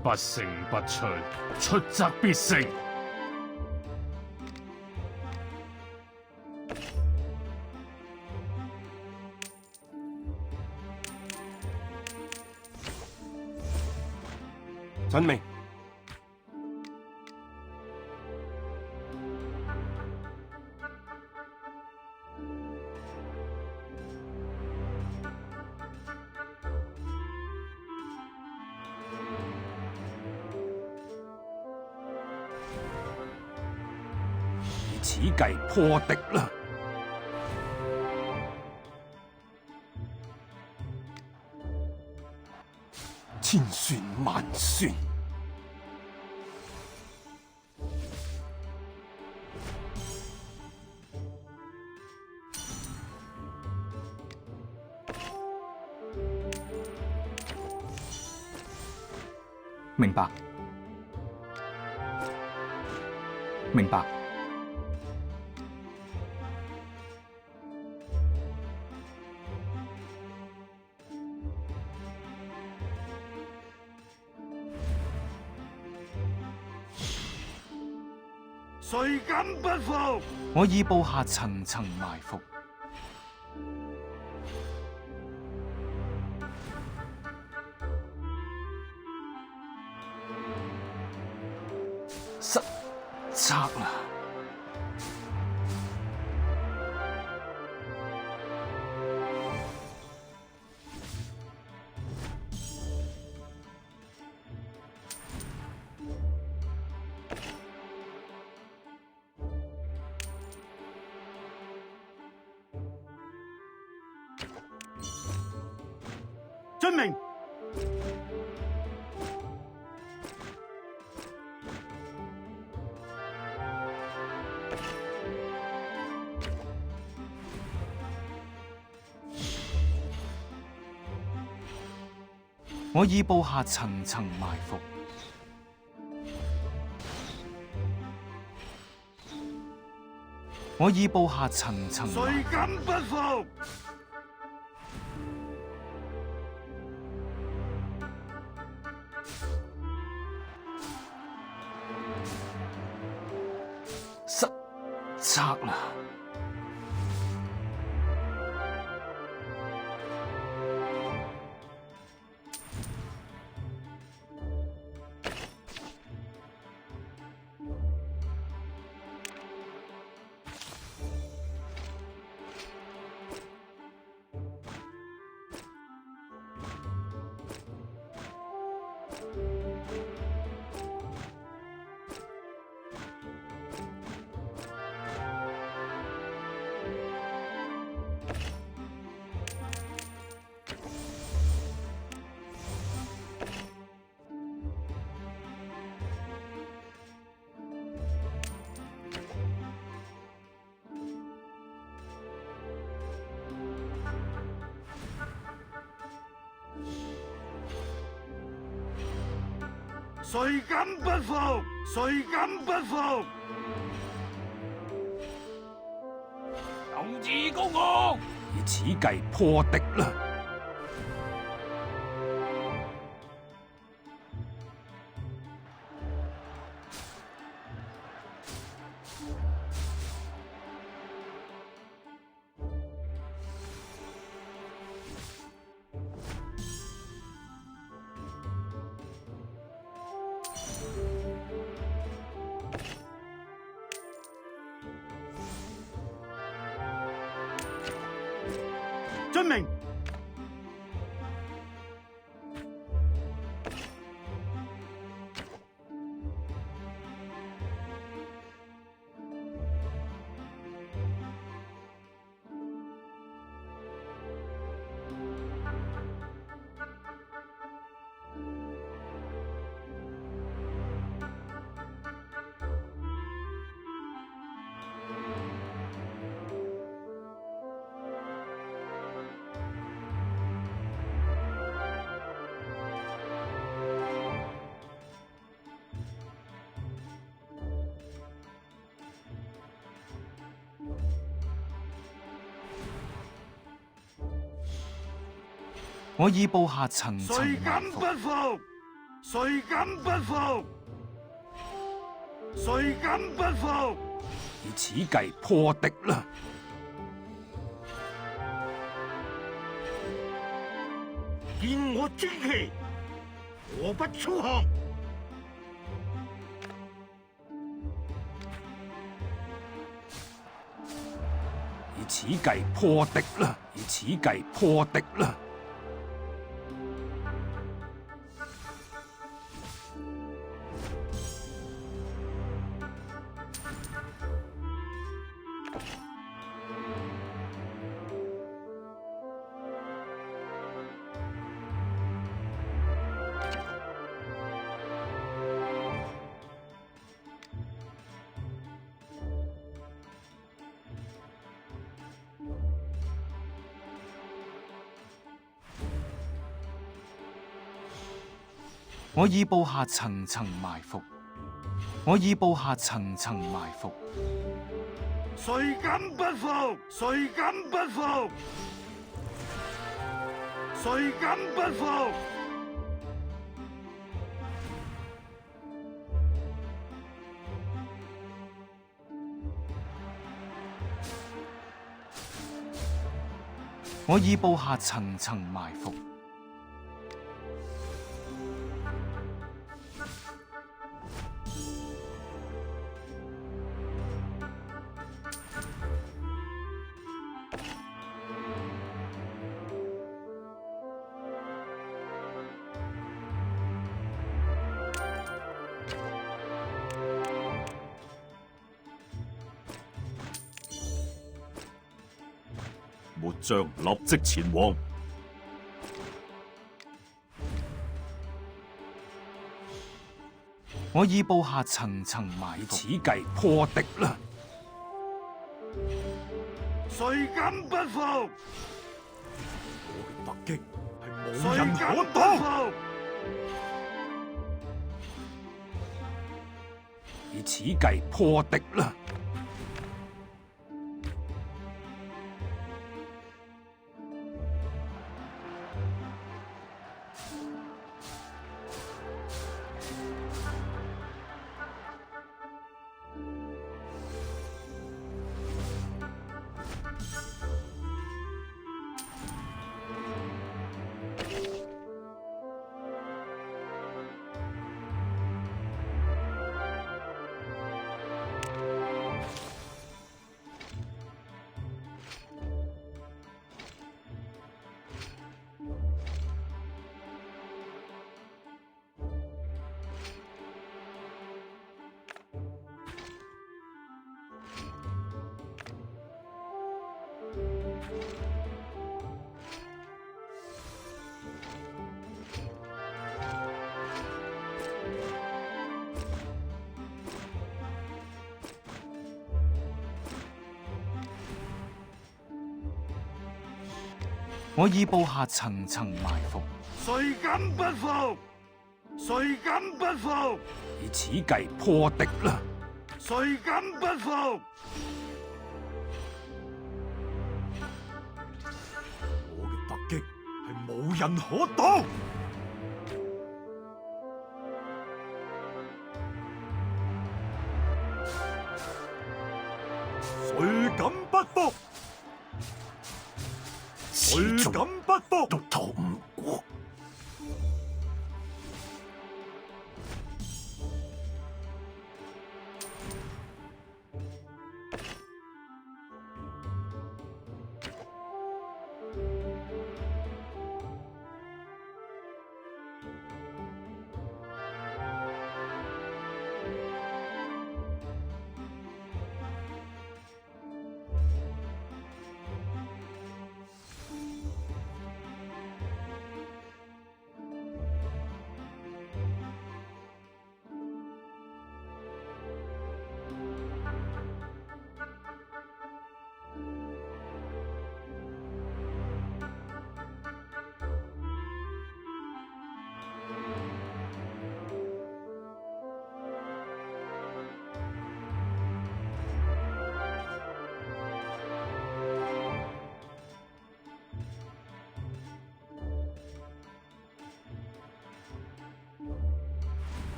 不勝不出，出則必勝。遵命。以此計破敵啦！千算萬算。明白，明白。誰敢不服？我已布下層層埋伏。失策啦！遵命。我已布下層層埋伏。我已布下層層埋伏。誰敢不服？失策啦！誰敢不服？誰敢不服？勇志高昂，以此計破敵啦！遵命。我已布下層層誰敢埋伏。不服？誰敢不服？誰敢不服？以此計破敵啦！見我精氣，何不出降？以此計破敵啦！以此計破敵啦！我已布下層層埋伏，我已布下層層埋伏。誰敢不服？誰敢不服？誰敢不服？我已布下層層埋伏。末將立即前往。我已布下層層埋伏。以此計破敵啦！誰敢不服？我嘅突擊係無誰人敢不可擋。服？以此計破敵啦！我已布下層層埋伏。誰敢不服？誰敢不服？以此計破敵啦！誰敢不服？我嘅突擊係無人可擋。誰敢不服？誰敢不服？都逃唔過。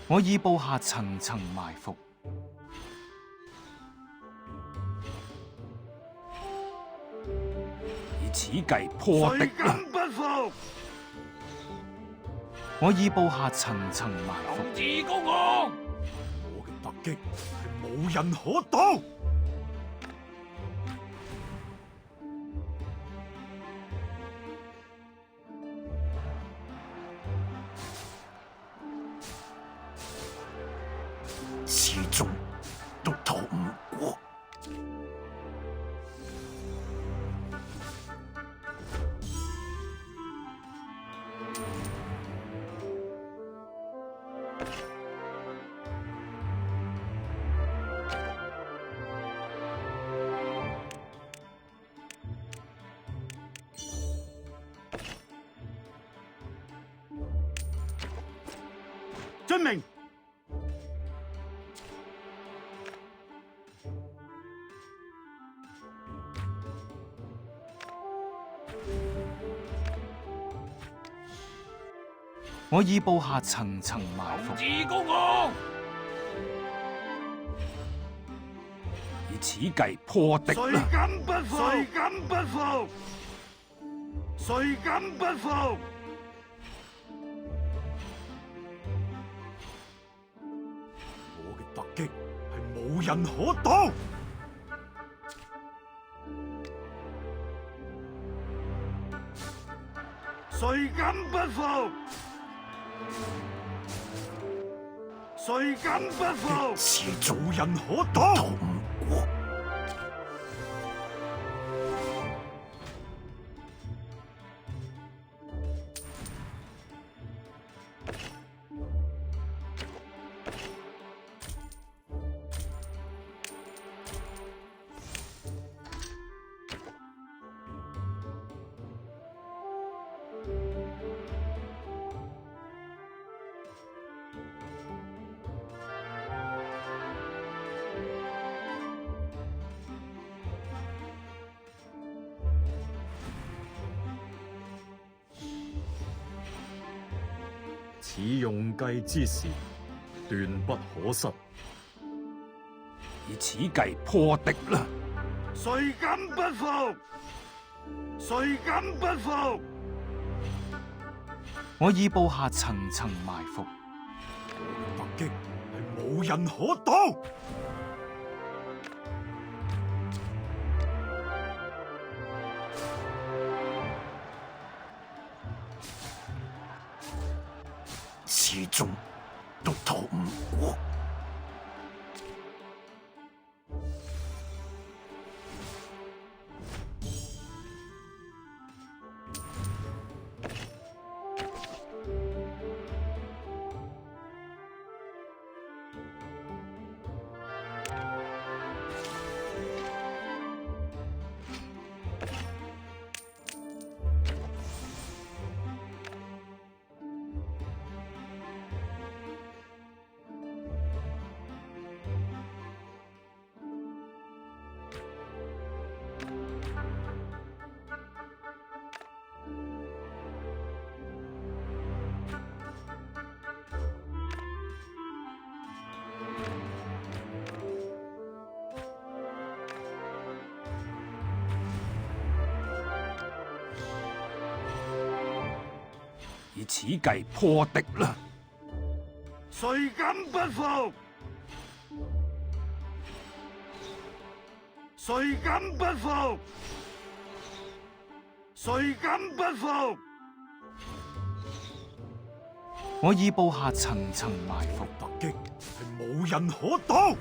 我已布下層層埋伏。以此計破敵啦！誰敢不服？我已布下層層埋伏。童子公公，我嘅突擊係無人可擋。始終都逃唔過。遵命。我已布下層層埋伏。童子公公，以此計破敵誰啦！敢不服？誰敢不服？誰敢不服？我嘅突擊係無人可擋。誰敢不服？誰敢不服？始終無人可擋。逃唔過。此用計之時，斷不可失。以此計破敵啦！誰敢不服？誰敢不服？我已布下層層埋伏。我嘅突擊係無人可擋。始終都逃唔過。以此計破敵啦！誰敢不服？誰敢不服？誰敢不服？我已布下層層埋伏。突擊係無人可擋。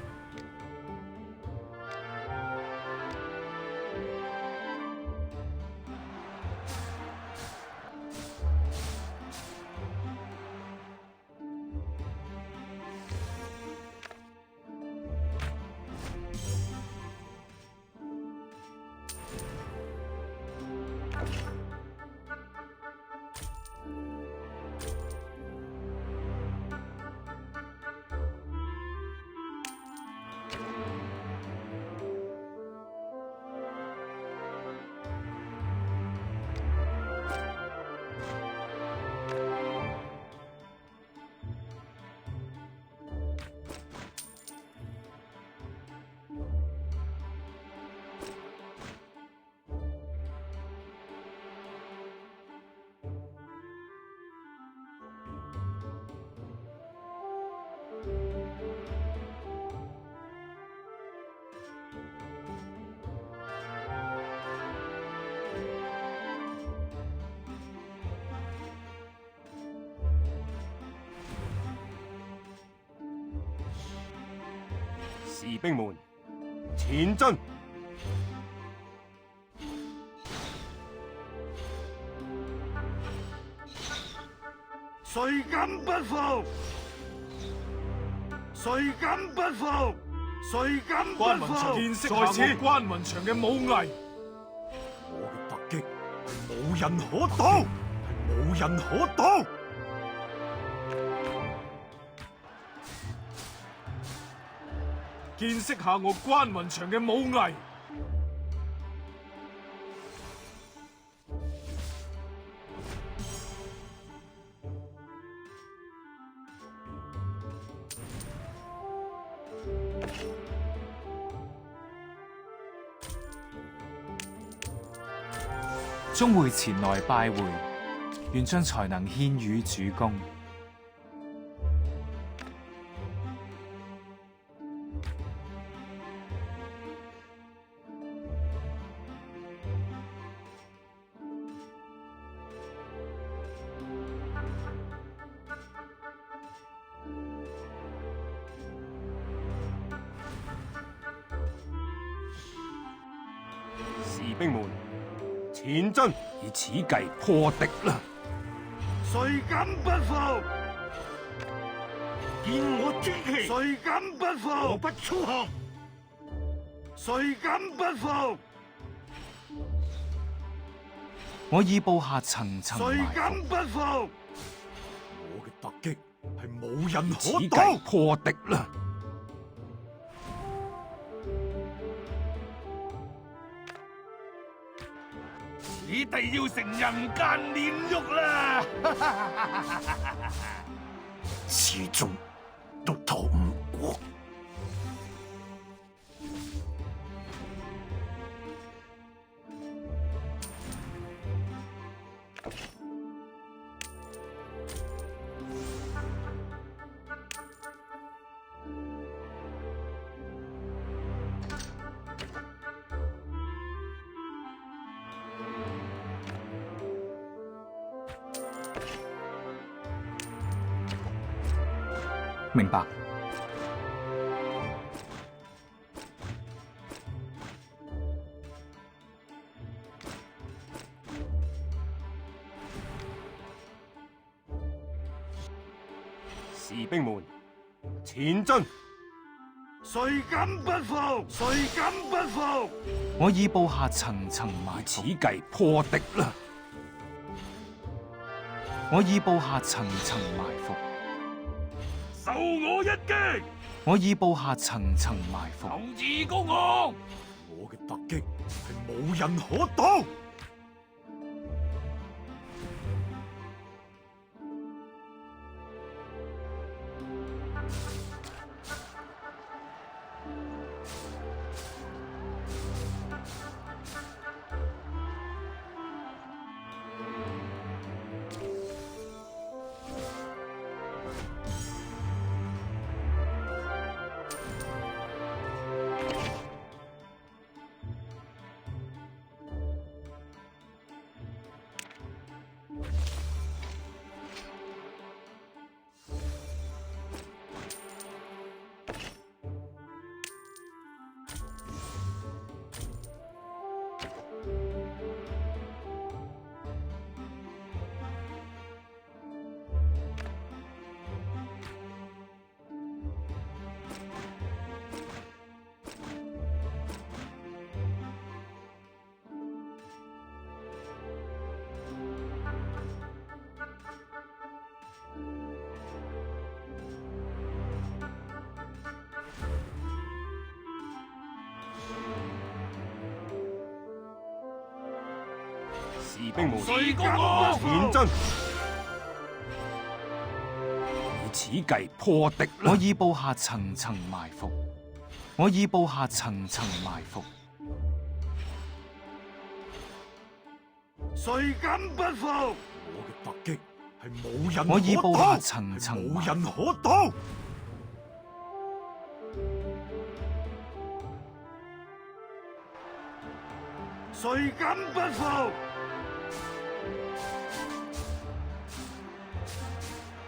士兵們，前進！誰敢不服？誰敢不服？誰敢不關雲長服？見識下我關雲長嘅武藝。我嘅突擊係無人可擋，係無人可擋。見識下我關雲長嘅武藝。鍾會前來拜會，願將才能獻與主公。士兵們，前進！以此計破敵啦！誰敢不服？見我精氣！誰敢不服？我不粗行！誰敢不服？我已布下層層誰埋伏，敢不服？我嘅突擊係無人此可擋。計破敵啦！此地要成人間煉獄啦！始終都逃唔過。明白。士兵們，前進！誰敢不服？誰敢不服？我已布下層層埋此伏，計破敵啦！我已布下層層埋伏，受我一擊！我已布下層層埋伏。仇自公行！我嘅突擊係無人可擋。士兵們，誰敢不服？前進！以此計破敵啦！我已布下層層埋伏，我已布下層層埋伏。誰敢不服？我嘅突擊係無人可擋，我已布下層層係無人可擋。誰敢不服？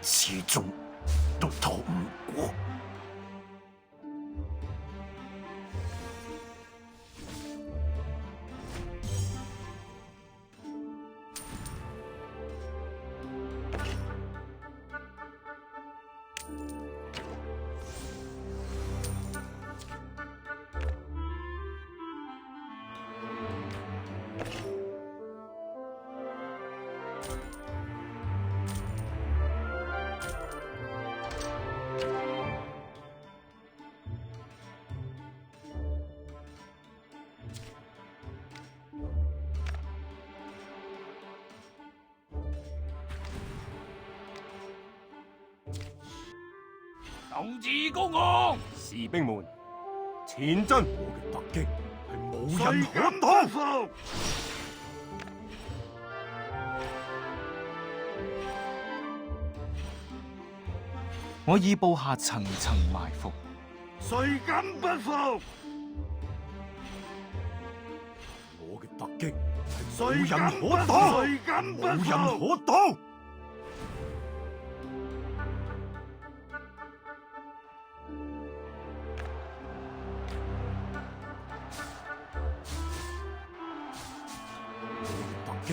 始終都逃唔過。鬥志高昂，士兵們前進！我嘅突擊係冇誰人敢不可擋。服？我已布下層層埋伏，誰敢不服？我嘅突擊係誰冇人敢不服？可擋，誰敢不冇人服？可擋。突擊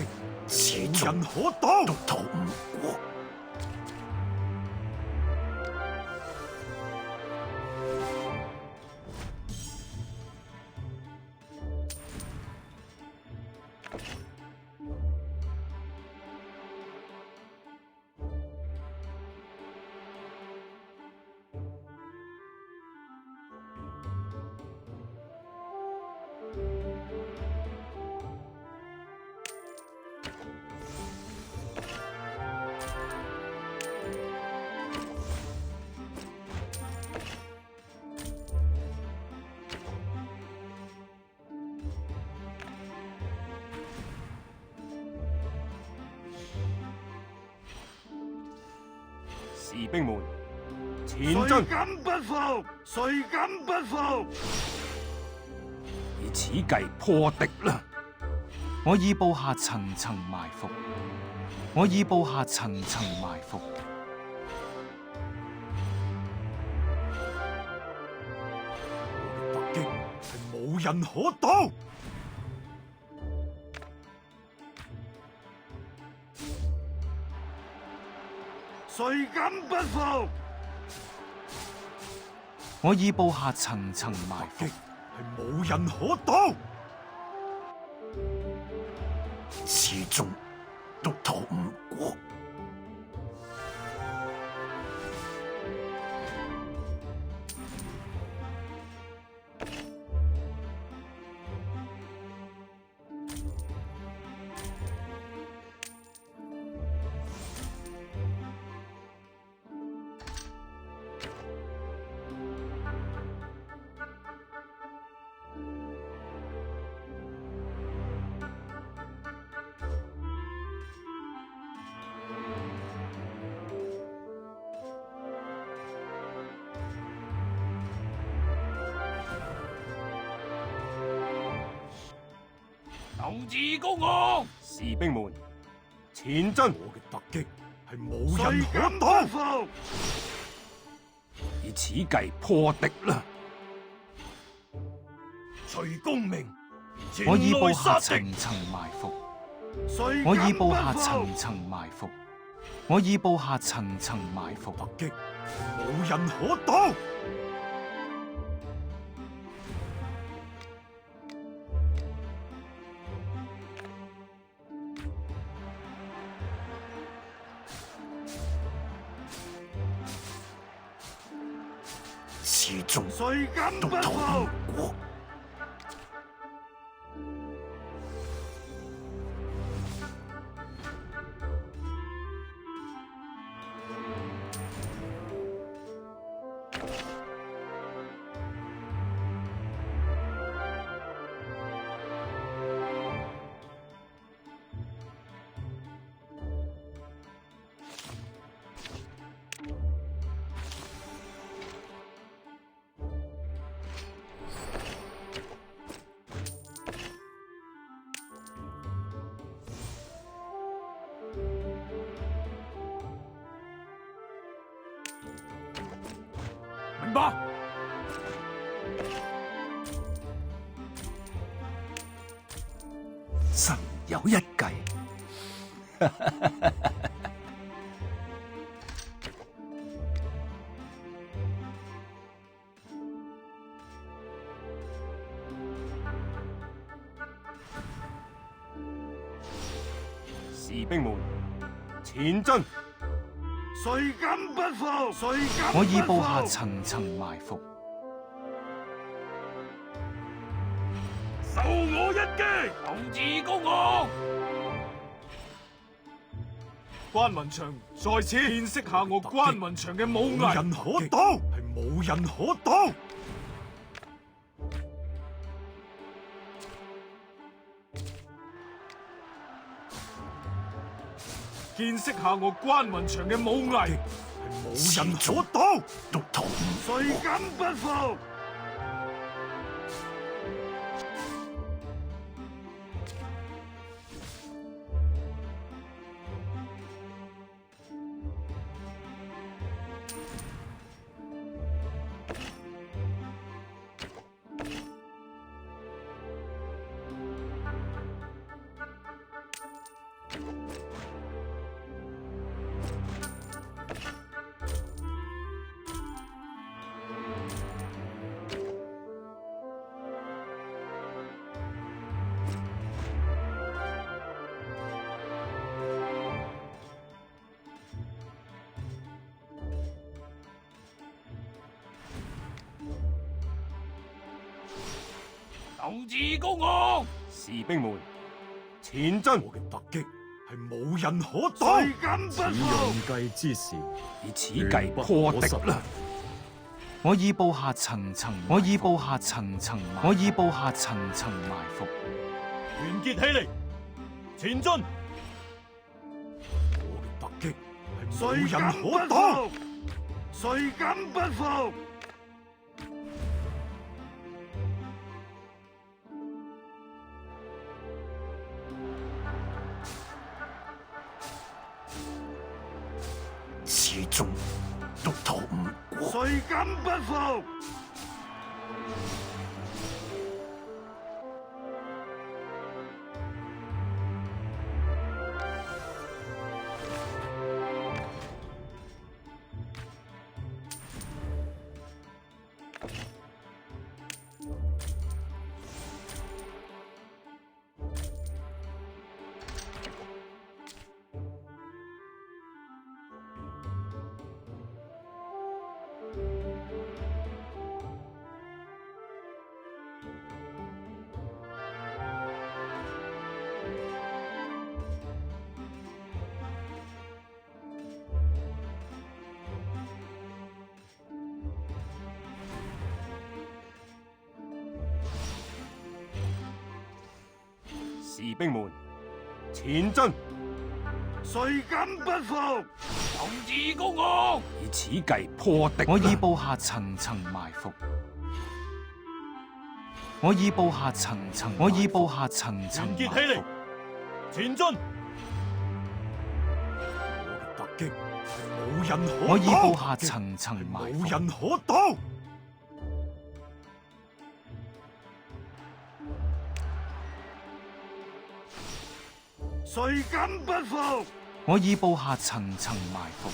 冇人可擋，都逃唔過。士兵們前誰進！敢不服？誰敢不服？以此計破敵啦！我已布下層層埋伏，我已布下層層埋伏。突擊係冇人可擋。誰敢不服？我已布下層層埋伏突擊，係冇人可擋。始終都逃唔過。鬥志高昂，士兵們前進！我嘅突擊係冇人可誰敢不擋。服？以此計破敵啦！徐公明，前我已布來下殺敵。層層埋伏，誰我已布下敢不服？層層埋伏，我已布下層層埋伏。突擊冇人可擋。始終誰敢不都逃唔服？過。明白。神有一計。士兵們前進！誰敢不服？誰敢不服？我已布下層層埋伏，受我一擊，鬥志高昂。關雲長在此見識下我關雲長嘅武藝，冇人可擋，係無人可擋。見識下我關雲長嘅武藝，係無人可擋。毒徒，誰敢不服？鬥志高昂，士兵們，前進！我嘅突擊係無人可擋。誰敢不此服？用計之時，以此計破敵啦！我以部下層層，我以部下層層，我以部下層層埋伏。團結起嚟，前進！我嘅突擊係無誰敢人可不擋。服？誰敢不服？始終毒徒唔過，誰敢不服？士兵們，前進！誰敢不服？鬥志高昂，以此計破敵啦！我以部下層層埋伏。我以部下層層，我以部下層層埋團結起嚟伏。，前進！我嘅突擊係無人可擋。我以部下層層埋伏。無人可擋。誰敢不服？我以部下層層埋伏。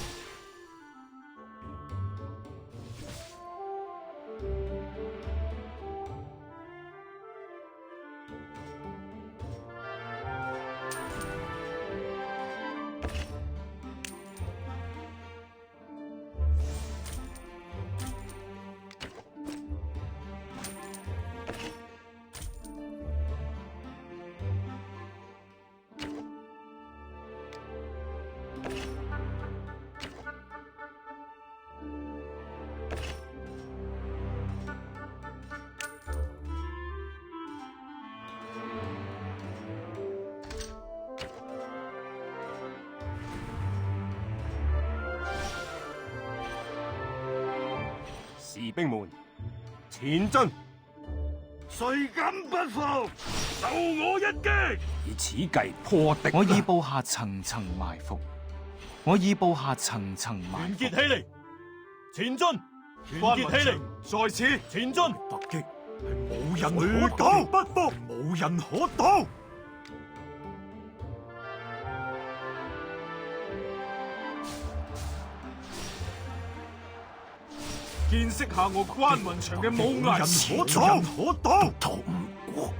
士兵們，前進！誰敢不服？受我一擊！以此計破敵啦！我以部下層層埋伏。我以部下層層埋伏團結。起嚟，前進！團結起嚟，在此前進！突擊係無人可擋，不服，無人可擋。見識下我關雲長嘅武藝，無人可擋。毒徒唔過，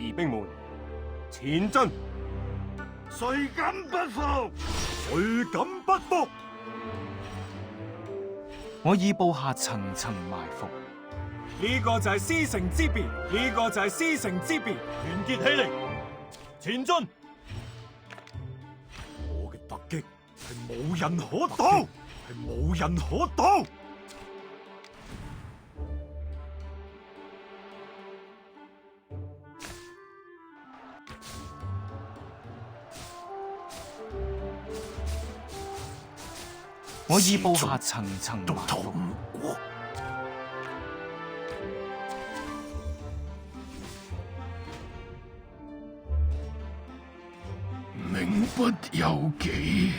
士兵們，前進！誰敢不服？誰敢不服？我已布下層層埋伏。呢個就係師承之別，呢個就係師承之別。團結起嚟，前進！我嘅突擊係冇人可擋，係冇人可擋。我已布下層層埋伏。命不由己。